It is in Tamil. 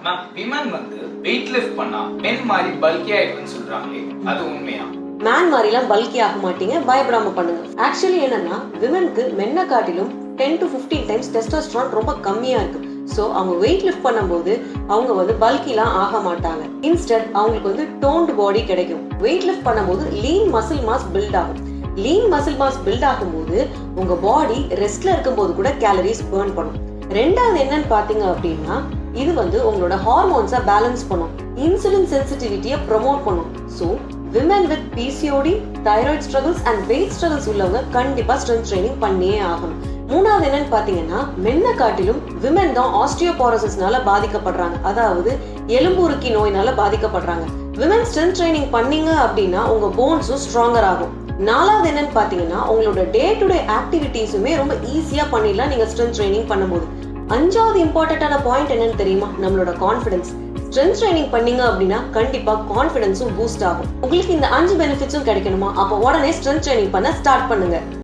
மேம் விமன் வந்து வெயிட் லிஃப்ட் பண்ணா மென் மாதிரி பல்கி ஆயிடுன்னு சொல்றாங்களே அது உண்மையா? மேன் மாதிரிலாம் பல்கி ஆக மாட்டீங்க, பயப்படாம பண்ணுங்க. ஆக்சுவலி என்னன்னா விமனுக்கு மென்னை காட்டிலும் 10 to 15 டைம்ஸ் டெஸ்டோஸ்டெரான் ரொம்ப கம்மியா இருக்கு. ஸோ அவங்க வெயிட் லிஃப்ட் பண்ணும்போது அவங்க வந்து பல்கிலாம் ஆக மாட்டாங்க. இன்ஸ்டெட் அவங்களுக்கு வந்து டோன்டு பாடி கிடைக்கும். வெயிட் லிஃப்ட் பண்ணும்போது லீன் மசில் மாஸ் பில்ட் ஆகும். லீன் மசில் மாஸ் பில்ட் ஆகும்போது உங்க பாடி ரெஸ்ட்ல இருக்கும்போது கூட கேலரிஸ் பர்ன் பண்ணும். ரெண்டாவது என்னன்னு பாத்தீங்க அப்படின்னா இது வந்து உங்களோட ஹார்மோன்ஸை பேலன்ஸ் பண்ணும், இன்சுலின் சென்சிட்டிவிட்டியை ப்ரொமோட் பண்ணும். So women with PCOD, thyroid struggles and weight struggles உள்ளவங்க கண்டிப்பா ஸ்ட்ரென்த் ட்ரைனிங் பண்ணியே ஆகணும். மூணாவது என்னன்னு பாத்தீங்கன்னா மென்னை காட்டிலும் விமன் தான் ஆஸ்டியோபோரோசிஸ்னால பாதிக்கப்படுறாங்க, அதாவது எலும்புருக்கி நோயினால பாதிக்கப்படுறாங்க. விமன் ஸ்ட்ரென்த் ட்ரைனிங் பண்ணீங்க அப்படின்னா உங்க போன்ஸும் ஸ்ட்ராங்கர் ஆகும். நாலாவது என்னன்னு பாத்தீங்கன்னா உங்களோட டே டு டே ஆக்டிவிட்டிஸுமே ரொம்ப ஈஸியா பண்ணிடலாம் நீங்க ஸ்ட்ரென்த் ட்ரைனிங் பண்ணும்போது. அஞ்சாவது இம்பார்ட்டன்டான பாயிண்ட் என்னன்னு தெரியுமா? நம்மளோட கான்ஃபிடன்ஸ். ஸ்ட்ரென்த் ட்ரைனிங் பண்ணீங்க அப்படின்னா கண்டிப்பா கான்ஃபிடன்ஸும் பூஸ்ட் ஆகும். உங்களுக்கு இந்த 5 பெனிஃபிட்ஸும் கிடைக்கணுமா? அப்போ உடனே ஸ்ட்ரென்த் ட்ரைனிங் பண்ண ஸ்டார்ட் பண்ணுங்க.